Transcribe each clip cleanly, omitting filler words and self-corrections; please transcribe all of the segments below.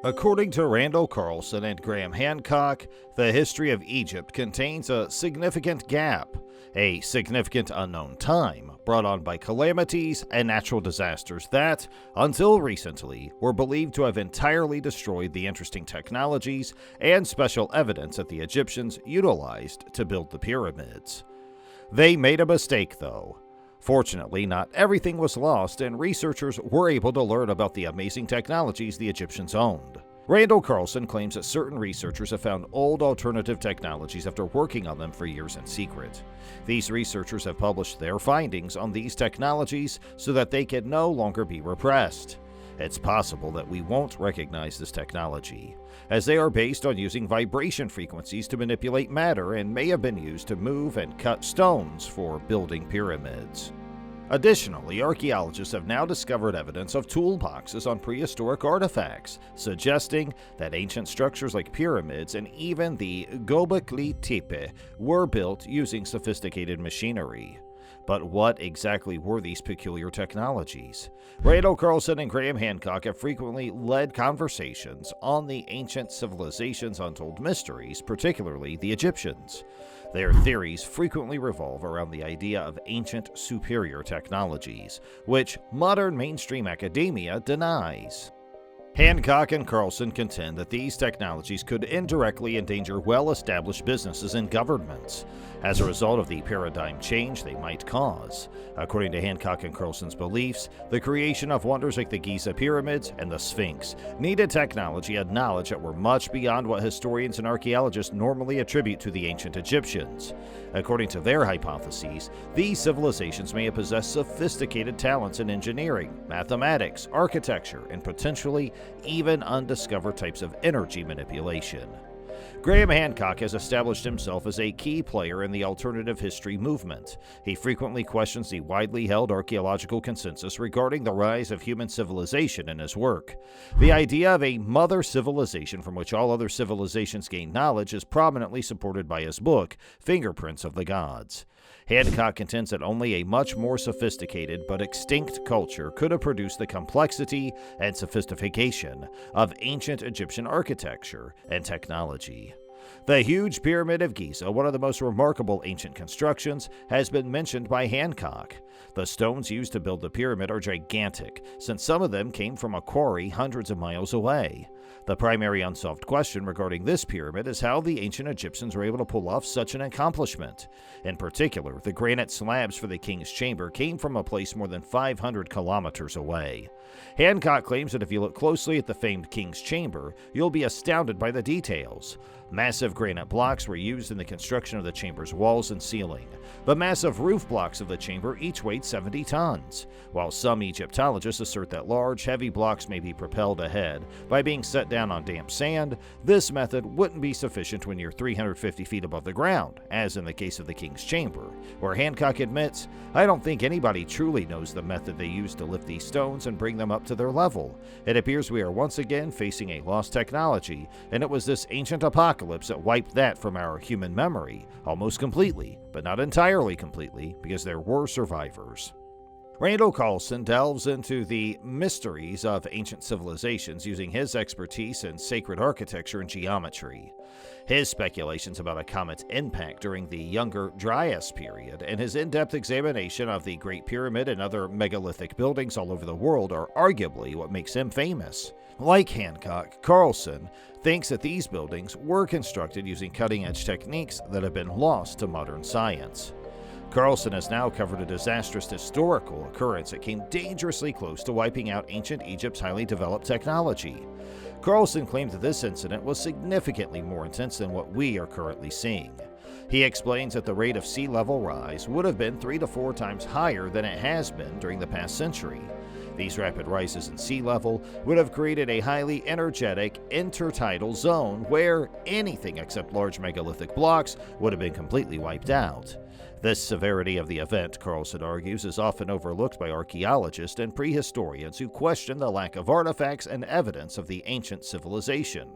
According to Randall Carlson and Graham Hancock, the history of Egypt contains a significant gap, a significant unknown time brought on by calamities and natural disasters that, until recently, were believed to have entirely destroyed the interesting technologies and special evidence that the Egyptians utilized to build the pyramids. They made a mistake, though. Fortunately, not everything was lost, and researchers were able to learn about the amazing technologies the Egyptians owned. Randall Carlson claims that certain researchers have found old alternative technologies after working on them for years in secret. These researchers have published their findings on these technologies so that they can no longer be repressed. It's possible that we won't recognize this technology, as they are based on using vibration frequencies to manipulate matter and may have been used to move and cut stones for building pyramids. Additionally, archaeologists have now discovered evidence of toolboxes on prehistoric artifacts, suggesting that ancient structures like pyramids and even the Göbekli Tepe were built using sophisticated machinery. But what exactly were these peculiar technologies? Randall Carlson and Graham Hancock have frequently led conversations on the ancient civilization's untold mysteries, particularly the Egyptians. Their theories frequently revolve around the idea of ancient superior technologies, which modern mainstream academia denies. Hancock and Carlson contend that these technologies could indirectly endanger well-established businesses and governments as a result of the paradigm change they might cause. According to Hancock and Carlson's beliefs, the creation of wonders like the Giza pyramids and the Sphinx needed technology and knowledge that were much beyond what historians and archaeologists normally attribute to the ancient Egyptians. According to their hypotheses, these civilizations may have possessed sophisticated talents in engineering, mathematics, architecture, and potentially even undiscovered types of energy manipulation. Graham Hancock has established himself as a key player in the alternative history movement. He frequently questions the widely held archaeological consensus regarding the rise of human civilization in his work. The idea of a mother civilization from which all other civilizations gain knowledge is prominently supported by his book, Fingerprints of the Gods. Hancock contends that only a much more sophisticated but extinct culture could have produced the complexity and sophistication of ancient Egyptian architecture and technology. The huge Pyramid of Giza, one of the most remarkable ancient constructions, has been mentioned by Hancock. The stones used to build the pyramid are gigantic, since some of them came from a quarry hundreds of miles away. The primary unsolved question regarding this pyramid is how the ancient Egyptians were able to pull off such an accomplishment. In particular, the granite slabs for the king's chamber came from a place more than 500 kilometers away. Hancock claims that if you look closely at the famed king's chamber, you'll be astounded by the details. Massive granite blocks were used in the construction of the chamber's walls and ceiling. The massive roof blocks of the chamber each weighed 70 tons, while some Egyptologists assert that large, heavy blocks may be propelled ahead by being set down on damp sand. This method wouldn't be sufficient when you're 350 feet above the ground, as in the case of the king's chamber, where Hancock admits, "I don't think anybody truly knows the method they used to lift these stones and bring them up to their level. It appears we are once again facing a lost technology, and it was this ancient apocalypse that wiped that from our human memory, almost completely, but not entirely completely, because there were survivors." Randall Carlson delves into the mysteries of ancient civilizations using his expertise in sacred architecture and geometry. His speculations about a comet's impact during the Younger Dryas period and his in-depth examination of the Great Pyramid and other megalithic buildings all over the world are arguably what makes him famous. Like Hancock, Carlson thinks that these buildings were constructed using cutting-edge techniques that have been lost to modern science. Carlson has now covered a disastrous historical occurrence that came dangerously close to wiping out ancient Egypt's highly developed technology. Carlson claimed that this incident was significantly more intense than what we are currently seeing. He explains that the rate of sea level rise would have been 3 to 4 times higher than it has been during the past century. These rapid rises in sea level would have created a highly energetic intertidal zone where anything except large megalithic blocks would have been completely wiped out. This severity of the event, Carlson argues, is often overlooked by archaeologists and prehistorians who question the lack of artifacts and evidence of the ancient civilization.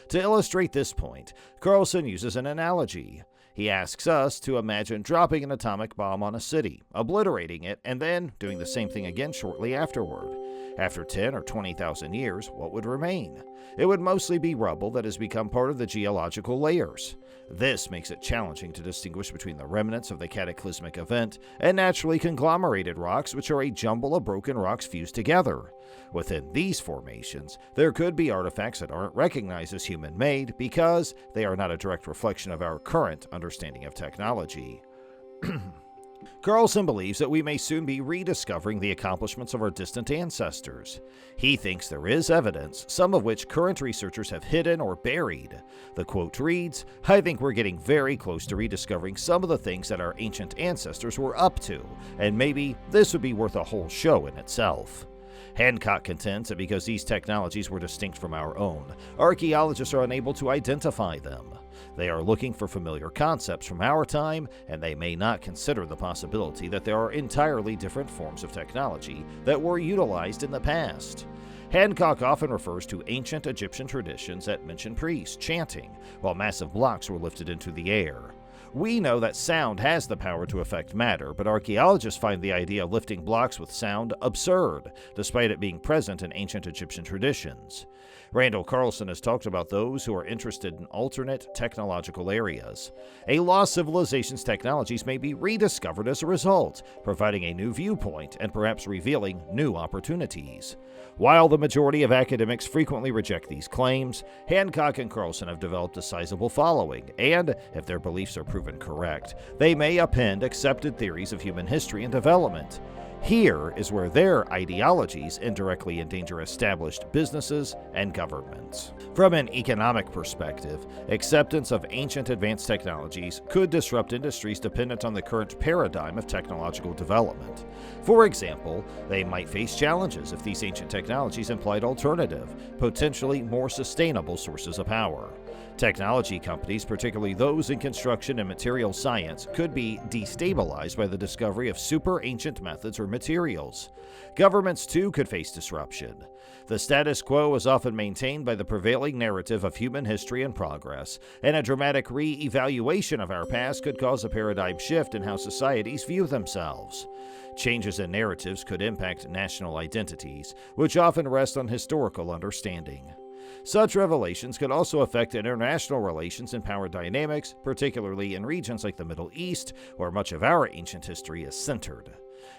To illustrate this point, Carlson uses an analogy. He asks us to imagine dropping an atomic bomb on a city, obliterating it, and then doing the same thing again shortly afterward. After 10 or 20,000 years, what would remain? It would mostly be rubble that has become part of the geological layers. This makes it challenging to distinguish between the remnants of the cataclysmic event and naturally conglomerated rocks, which are a jumble of broken rocks fused together. Within these formations, there could be artifacts that aren't recognized as human-made because they are not a direct reflection of our current understanding of technology. Carlson believes that we may soon be rediscovering the accomplishments of our distant ancestors. He thinks there is evidence, some of which current researchers have hidden or buried. The quote reads, "I think we're getting very close to rediscovering some of the things that our ancient ancestors were up to, and maybe this would be worth a whole show in itself." Hancock contends that because these technologies were distinct from our own, archaeologists are unable to identify them. They are looking for familiar concepts from our time, and they may not consider the possibility that there are entirely different forms of technology that were utilized in the past. Hancock often refers to ancient Egyptian traditions that mention priests chanting while massive blocks were lifted into the air. We know that sound has the power to affect matter, but archaeologists find the idea of lifting blocks with sound absurd, despite it being present in ancient Egyptian traditions. Randall Carlson has talked about those who are interested in alternate technological areas. A lost civilization's technologies may be rediscovered as a result, providing a new viewpoint and perhaps revealing new opportunities. While the majority of academics frequently reject these claims, Hancock and Carlson have developed a sizable following, and, if their beliefs are proven correct, they may append accepted theories of human history and development. Here is where their ideologies indirectly endanger established businesses and governments. From an economic perspective, acceptance of ancient advanced technologies could disrupt industries dependent on the current paradigm of technological development. For example, they might face challenges if these ancient technologies implied alternative, potentially more sustainable sources of power. Technology companies, particularly those in construction and material science, could be destabilized by the discovery of super ancient methods or materials. Governments, too, could face disruption. The status quo is often maintained by the prevailing narrative of human history and progress, and a dramatic re-evaluation of our past could cause a paradigm shift in how societies view themselves. Changes in narratives could impact national identities, which often rest on historical understanding. Such revelations could also affect international relations and power dynamics, particularly in regions like the Middle East, where much of our ancient history is centered.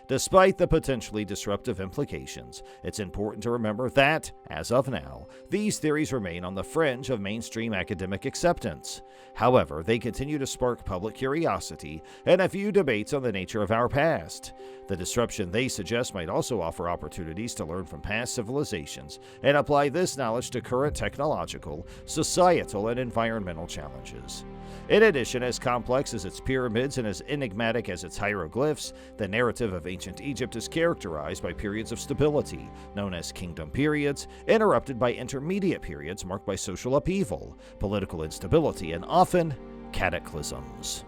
Despite the potentially disruptive implications, it's important to remember that, as of now, these theories remain on the fringe of mainstream academic acceptance. However, they continue to spark public curiosity and a few debates on the nature of our past. The disruption they suggest might also offer opportunities to learn from past civilizations and apply this knowledge to current technological, societal, and environmental challenges. In addition, as complex as its pyramids and as enigmatic as its hieroglyphs, the narrative of ancient Egypt is characterized by periods of stability, known as kingdom periods, interrupted by intermediate periods marked by social upheaval, political instability, and often cataclysms.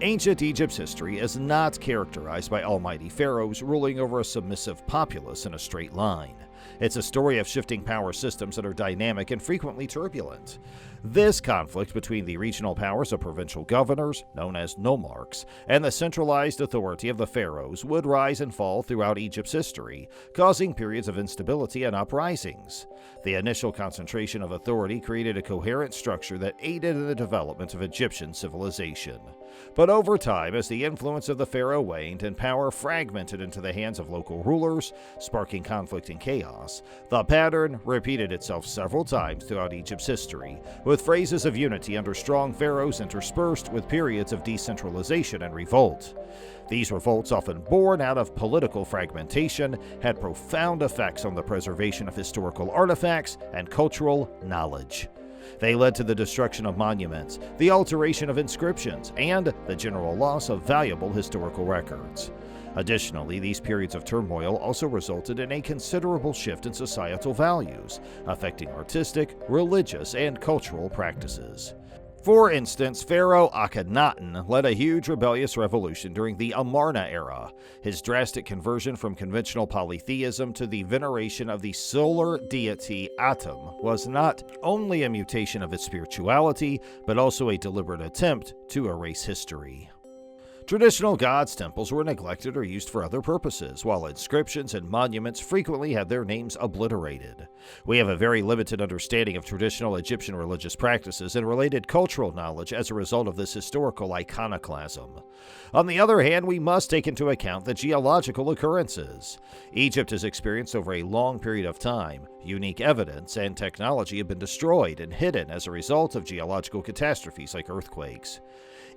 Ancient Egypt's history is not characterized by almighty pharaohs ruling over a submissive populace in a straight line. It's a story of shifting power systems that are dynamic and frequently turbulent. This conflict between the regional powers of provincial governors, known as nomarchs, and the centralized authority of the pharaohs would rise and fall throughout Egypt's history, causing periods of instability and uprisings. The initial concentration of authority created a coherent structure that aided in the development of Egyptian civilization. But over time, as the influence of the pharaoh waned and power fragmented into the hands of local rulers, sparking conflict and chaos, the pattern repeated itself several times throughout Egypt's history, with phases of unity under strong pharaohs interspersed with periods of decentralization and revolt. These revolts, often born out of political fragmentation, had profound effects on the preservation of historical artifacts and cultural knowledge. They led to the destruction of monuments, the alteration of inscriptions, and the general loss of valuable historical records. Additionally, these periods of turmoil also resulted in a considerable shift in societal values, affecting artistic, religious, and cultural practices. For instance, Pharaoh Akhenaten led a huge rebellious revolution during the Amarna era. His drastic conversion from conventional polytheism to the veneration of the solar deity Atum was not only a mutation of its spirituality, but also a deliberate attempt to erase history. Traditional gods' temples were neglected or used for other purposes, while inscriptions and monuments frequently had their names obliterated. We have a very limited understanding of traditional Egyptian religious practices and related cultural knowledge as a result of this historical iconoclasm. On the other hand, we must take into account the geological occurrences. Egypt has experienced over a long period of time. Unique evidence and technology have been destroyed and hidden as a result of geological catastrophes like earthquakes.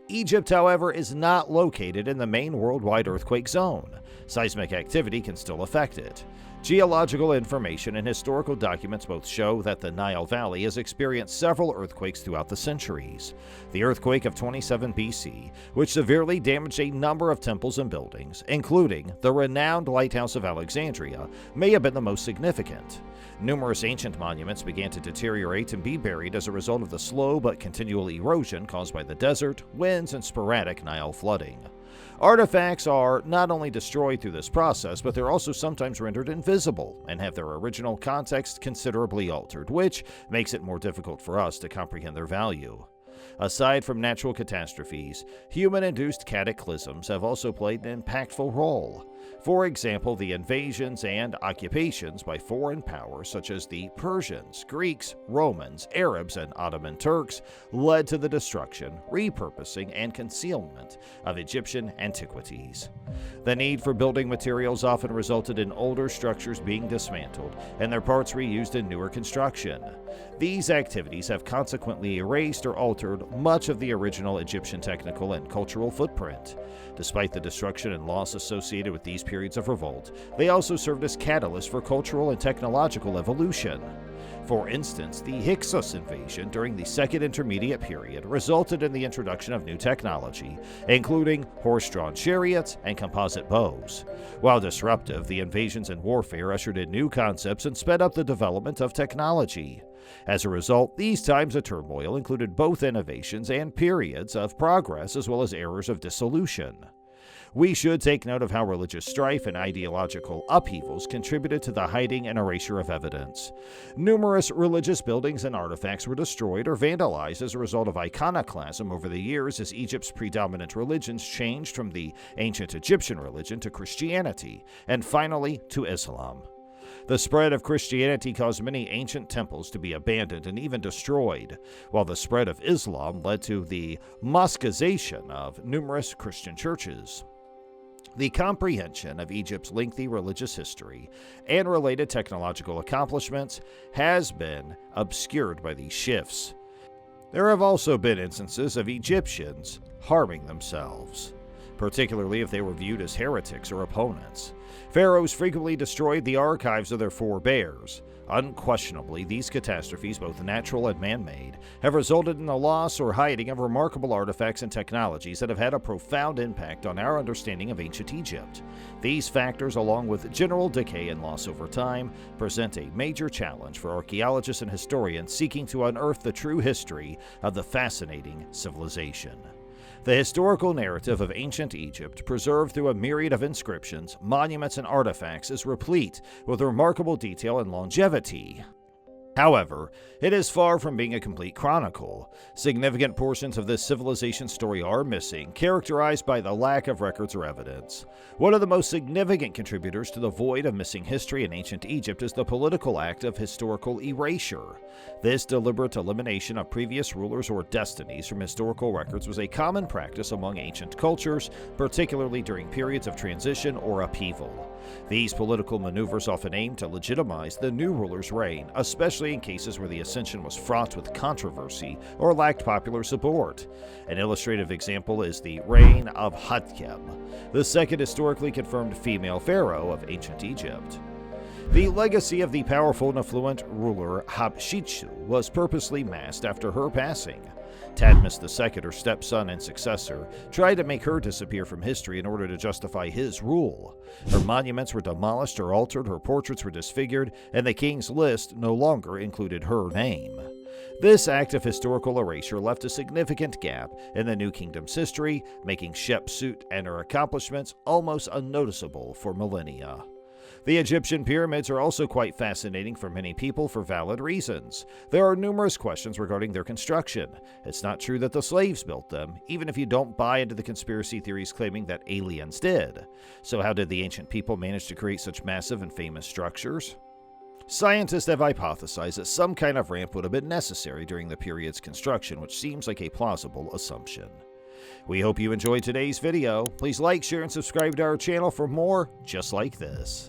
Egypt, however, is not located in the main worldwide earthquake zone. Seismic activity can still affect it. Geological information and historical documents both show that the Nile Valley has experienced several earthquakes throughout the centuries. The earthquake of 27 BC, which severely damaged a number of temples and buildings, including the renowned Lighthouse of Alexandria, may have been the most significant. Numerous ancient monuments began to deteriorate and be buried as a result of the slow but continual erosion caused by the desert, winds, and sporadic Nile flooding. Artifacts are not only destroyed through this process, but they're also sometimes rendered invisible and have their original context considerably altered, which makes it more difficult for us to comprehend their value. Aside from natural catastrophes, human-induced cataclysms have also played an impactful role. For example, the invasions and occupations by foreign powers such as the Persians, Greeks, Romans, Arabs, and Ottoman Turks led to the destruction, repurposing, and concealment of Egyptian antiquities. The need for building materials often resulted in older structures being dismantled and their parts reused in newer construction. These activities have consequently erased or altered much of the original Egyptian technical and cultural footprint. Despite the destruction and loss associated with these periods of revolt, they also served as catalysts for cultural and technological evolution. For instance, the Hyksos invasion during the Second Intermediate Period resulted in the introduction of new technology, including horse-drawn chariots and composite bows. While disruptive, the invasions and warfare ushered in new concepts and sped up the development of technology. As a result, these times of turmoil included both innovations and periods of progress as well as eras of dissolution. We should take note of how religious strife and ideological upheavals contributed to the hiding and erasure of evidence. Numerous religious buildings and artifacts were destroyed or vandalized as a result of iconoclasm over the years as Egypt's predominant religions changed from the ancient Egyptian religion to Christianity, and finally to Islam. The spread of Christianity caused many ancient temples to be abandoned and even destroyed, while the spread of Islam led to the mosquization of numerous Christian churches. The comprehension of Egypt's lengthy religious history and related technological accomplishments has been obscured by these shifts. There have also been instances of Egyptians harming themselves, particularly if they were viewed as heretics or opponents. Pharaohs frequently destroyed the archives of their forebears. Unquestionably, these catastrophes, both natural and man-made, have resulted in the loss or hiding of remarkable artifacts and technologies that have had a profound impact on our understanding of ancient Egypt. These factors, along with general decay and loss over time, present a major challenge for archaeologists and historians seeking to unearth the true history of the fascinating civilization. The historical narrative of ancient Egypt, preserved through a myriad of inscriptions, monuments, and artifacts, is replete with remarkable detail and longevity. However, it is far from being a complete chronicle. Significant portions of this civilization's story are missing, characterized by the lack of records or evidence. One of the most significant contributors to the void of missing history in ancient Egypt is the political act of historical erasure. This deliberate elimination of previous rulers or destinies from historical records was a common practice among ancient cultures, particularly during periods of transition or upheaval. These political maneuvers often aimed to legitimize the new ruler's reign, especially in cases where the ascension was fraught with controversy or lacked popular support. An illustrative example is the reign of Hancock, the second historically confirmed female pharaoh of ancient Egypt. The legacy of the powerful and affluent ruler Hatshepsut was purposely masked after her passing. Thutmose II, her stepson and successor, tried to make her disappear from history in order to justify his rule. Her monuments were demolished or altered, her portraits were disfigured, and the king's list no longer included her name. This act of historical erasure left a significant gap in the New Kingdom's history, making Hatshepsut and her accomplishments almost unnoticeable for millennia. The Egyptian pyramids are also quite fascinating for many people for valid reasons. There are numerous questions regarding their construction. It's not true that the slaves built them, even if you don't buy into the conspiracy theories claiming that aliens did. So how did the ancient people manage to create such massive and famous structures? Scientists have hypothesized that some kind of ramp would have been necessary during the period's construction, which seems like a plausible assumption. We hope you enjoyed today's video. Please like, share, and subscribe to our channel for more just like this.